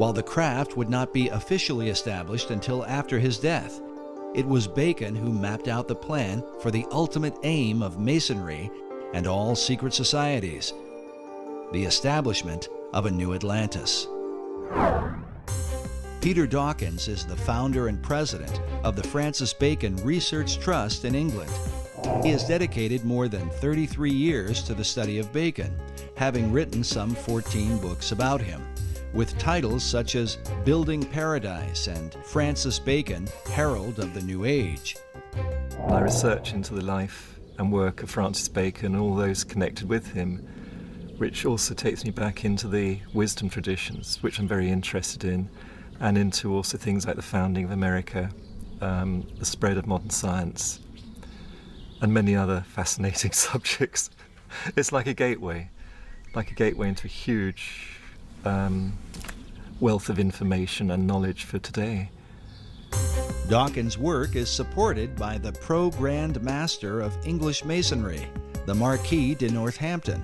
while the craft would not be officially established until after his death. It was Bacon who mapped out the plan for the ultimate aim of Masonry and all secret societies, the establishment of a new Atlantis. Peter Dawkins is the founder and president of the Francis Bacon Research Trust in England. He has dedicated more than 33 years to the study of Bacon, having written some 14 books about him, with titles such as Building Paradise and Francis Bacon, Herald of the New Age. My research into the life and work of Francis Bacon and all those connected with him, which also takes me back into the wisdom traditions, which I'm very interested in, and into also things like the founding of America, the spread of modern science, and many other fascinating subjects. It's like a gateway into a huge wealth of information and knowledge for today. Dawkins' work is supported by the Pro-Grand Master of English Masonry, the Marquis de Northampton.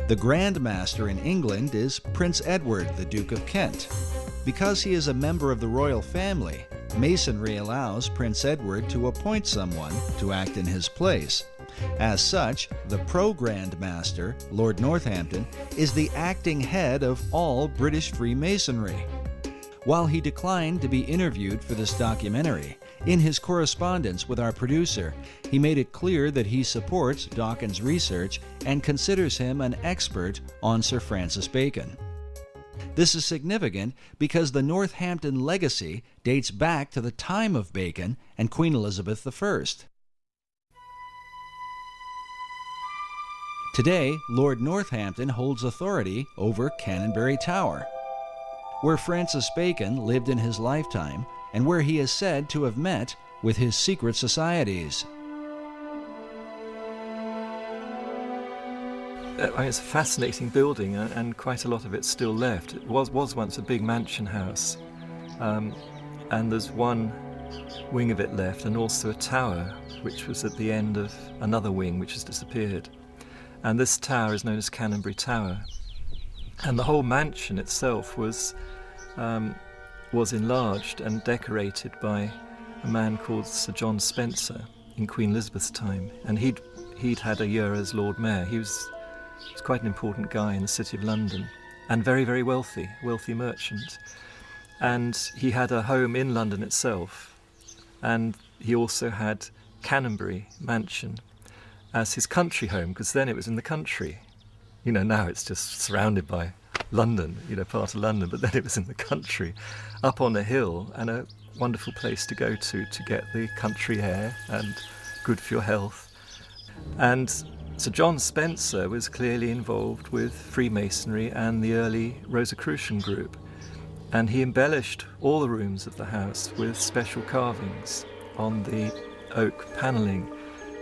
The Grand Master in England is Prince Edward, the Duke of Kent. Because he is a member of the royal family, Masonry allows Prince Edward to appoint someone to act in his place. As such, the Pro-Grand Master, Lord Northampton, is the acting head of all British Freemasonry. While he declined to be interviewed for this documentary, in his correspondence with our producer, he made it clear that he supports Dawkins' research and considers him an expert on Sir Francis Bacon. This is significant because the Northampton legacy dates back to the time of Bacon and Queen Elizabeth I. Today, Lord Northampton holds authority over Canonbury Tower, where Francis Bacon lived in his lifetime and where he is said to have met with his secret societies. It's a fascinating building, and quite a lot of it's still left. It was once a big mansion house, and there's one wing of it left, and also a tower, which was at the end of another wing, which has disappeared. And this tower is known as Canonbury Tower. And the whole mansion itself was enlarged and decorated by a man called Sir John Spencer in Queen Elizabeth's time, and he'd had a year as Lord Mayor. He was quite an important guy in the City of London, and very, very wealthy merchant. And he had a home in London itself, and he also had Canonbury Mansion as his country home, because then it was in the country. Now it's just surrounded by London, part of London, but then it was in the country, up on a hill, and a wonderful place to go to get the country air and good for your health. And Sir John Spencer was clearly involved with Freemasonry and the early Rosicrucian group, and he embellished all the rooms of the house with special carvings on the oak panelling,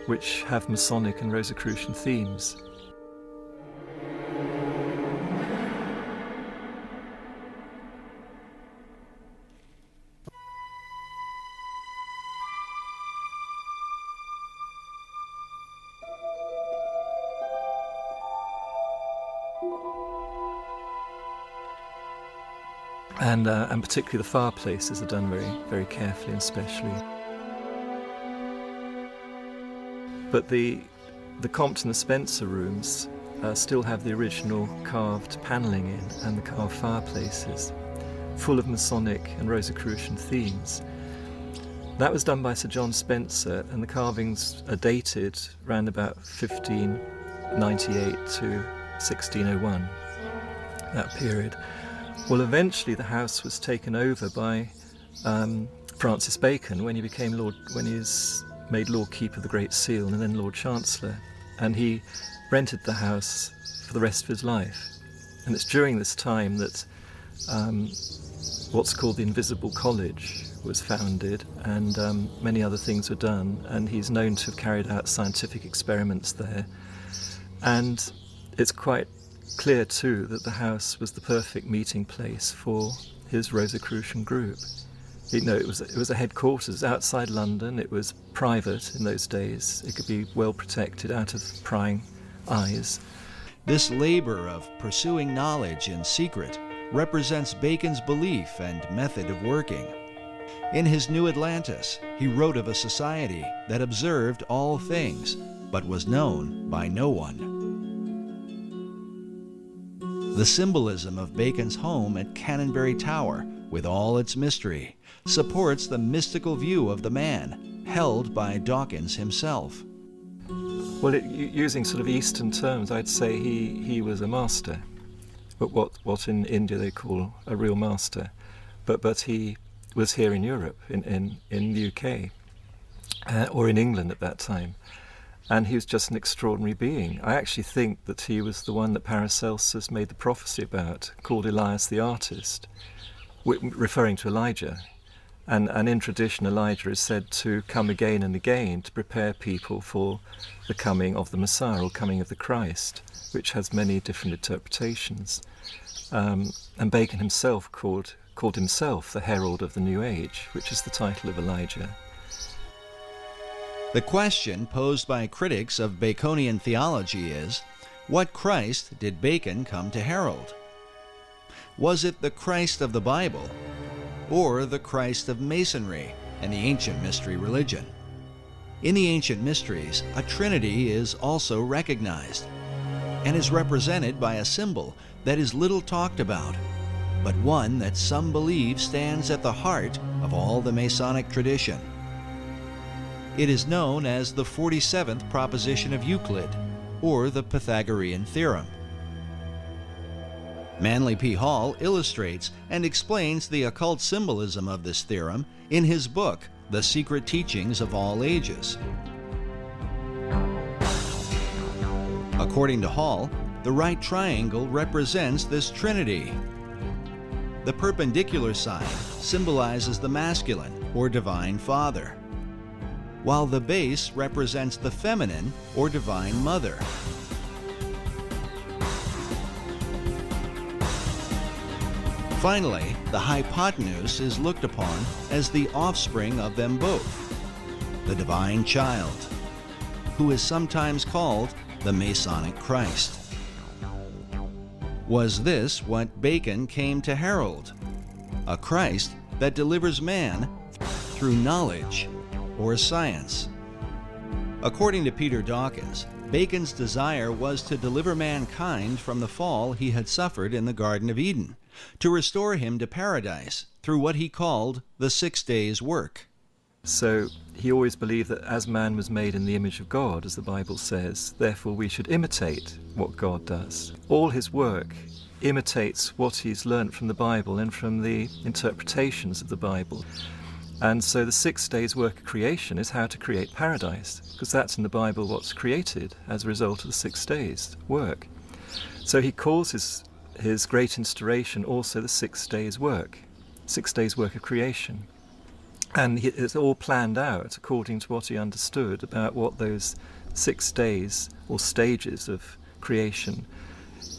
which have Masonic and Rosicrucian themes. And particularly the fireplaces are done very, very carefully and specially. But the Compton and Spencer rooms still have the original carved panelling in, and the carved fireplaces, full of Masonic and Rosicrucian themes. That was done by Sir John Spencer, and the carvings are dated around about 1598 to 1601, that period. Well, eventually the house was taken over by Francis Bacon when he was made Lord Keeper of the Great Seal and then Lord Chancellor, and he rented the house for the rest of his life. And it's during this time that what's called the Invisible College was founded, and many other things were done, and he's known to have carried out scientific experiments there. And it's quite clear too that the house was the perfect meeting place for his Rosicrucian group. It was a headquarters outside London. It was private in those days. It could be well protected out of prying eyes. This labor of pursuing knowledge in secret represents Bacon's belief and method of working. In his New Atlantis, he wrote of a society that observed all things, but was known by no one. The symbolism of Bacon's home at Canonbury Tower, with all its mystery, supports the mystical view of the man, held by Dawkins himself. Well, using sort of Eastern terms, I'd say he was a master, but what in India they call a real master. But he was here in Europe, in the UK, or in England at that time, and he was just an extraordinary being. I actually think that he was the one that Paracelsus made the prophecy about, called Elias the artist, referring to Elijah. And in tradition, Elijah is said to come again and again to prepare people for the coming of the Messiah, or coming of the Christ, which has many different interpretations. And Bacon himself called himself the herald of the New Age, which is the title of Elijah. The question posed by critics of Baconian theology is, what Christ did Bacon come to herald? Was it the Christ of the Bible, or the Christ of Masonry and the ancient mystery religion? In the ancient mysteries, a trinity is also recognized and is represented by a symbol that is little talked about, but one that some believe stands at the heart of all the Masonic tradition. It is known as the 47th proposition of Euclid, or the Pythagorean theorem. Manly P. Hall illustrates and explains the occult symbolism of this theorem in his book, The Secret Teachings of All Ages. According to Hall, the right triangle represents this trinity. The perpendicular side symbolizes the masculine or divine father, while the base represents the feminine or divine mother. Finally, the hypotenuse is looked upon as the offspring of them both, the divine child, who is sometimes called the Masonic Christ. Was this what Bacon came to herald? A Christ that delivers man through knowledge or science? According to Peter Dawkins, Bacon's desire was to deliver mankind from the fall he had suffered in the Garden of Eden, to restore him to paradise through what he called the 6 days' work. So he always believed that as man was made in the image of God, as the Bible says, therefore we should imitate what God does. All his work imitates what he's learnt from the Bible and from the interpretations of the Bible. And so the 6 days' work of creation is how to create paradise, because that's in the Bible what's created as a result of the 6 days' work. So he calls his great instauration also the 6 days' work, 6 days' work of creation. And it's all planned out according to what he understood about what those 6 days or stages of creation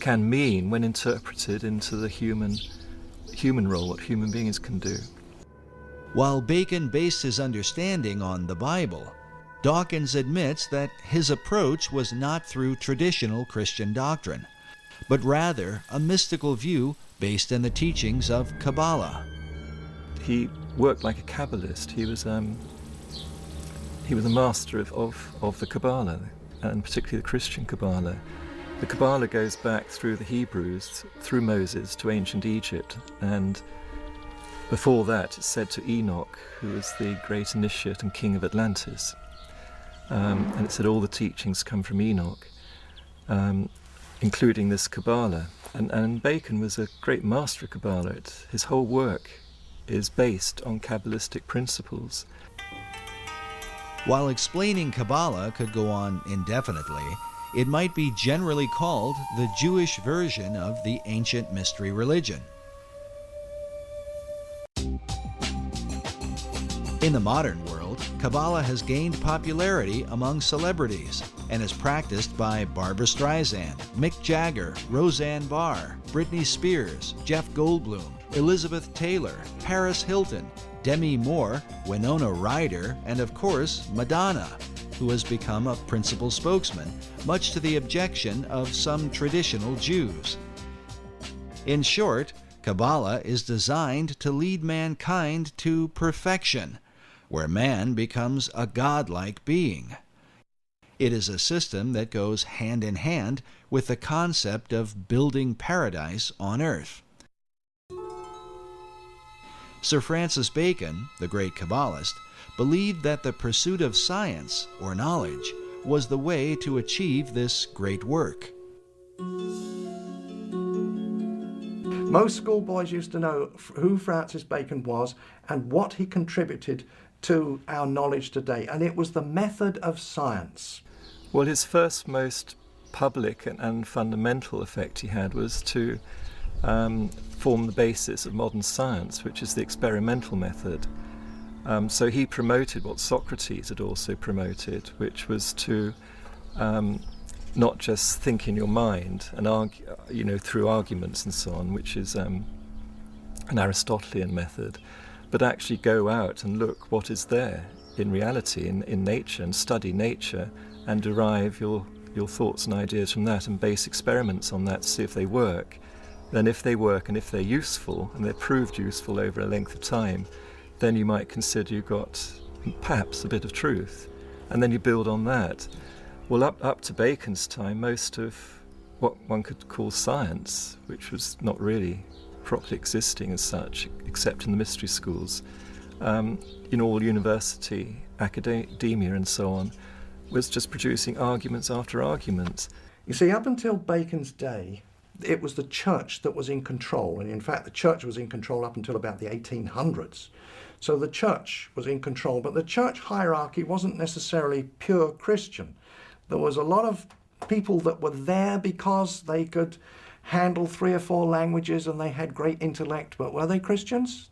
can mean when interpreted into the human role, what human beings can do. While Bacon based his understanding on the Bible, Dawkins admits that his approach was not through traditional Christian doctrine, but rather a mystical view based in the teachings of Kabbalah. He worked like a Kabbalist. He was a master of the Kabbalah, and particularly the Christian Kabbalah. The Kabbalah goes back through the Hebrews, through Moses, to ancient Egypt, and before that it's said to Enoch, who was the great initiate and king of Atlantis. And it said all the teachings come from Enoch, including this Kabbalah. And Bacon was a great master of Kabbalah. His whole work is based on Kabbalistic principles. While explaining Kabbalah could go on indefinitely, it might be generally called the Jewish version of the ancient mystery religion. In the modern world, Kabbalah has gained popularity among celebrities and is practiced by Barbra Streisand, Mick Jagger, Roseanne Barr, Britney Spears, Jeff Goldblum, Elizabeth Taylor, Paris Hilton, Demi Moore, Winona Ryder, and of course Madonna, who has become a principal spokesman, much to the objection of some traditional Jews. In short, Kabbalah is designed to lead mankind to perfection, where man becomes a godlike being. It is a system that goes hand in hand with the concept of building paradise on earth. Sir Francis Bacon, the great Kabbalist, believed that the pursuit of science, or knowledge, was the way to achieve this great work. Most schoolboys used to know who Francis Bacon was and what he contributed to our knowledge today, and it was the method of science. Well, his first most public and fundamental effect he had was to form the basis of modern science, which is the experimental method. So he promoted what Socrates had also promoted, which was to not just think in your mind and argue, through arguments and so on, which is an Aristotelian method, but actually go out and look what is there in reality, in nature, and study nature and derive your thoughts and ideas from that and base experiments on that to see if they work. Then if they work and if they're useful and they're proved useful over a length of time, then you might consider you've got perhaps a bit of truth, and then you build on that. Well, up to Bacon's time, most of what one could call science, which was not really properly existing as such, except in the mystery schools, in all university, academia and so on, was just producing arguments after arguments. You see, up until Bacon's day, it was the church that was in control, and in fact the church was in control up until about the 1800s. So the church was in control, but the church hierarchy wasn't necessarily pure Christian. There was a lot of people that were there because they could handle 3 or 4 languages and they had great intellect, but were they Christians?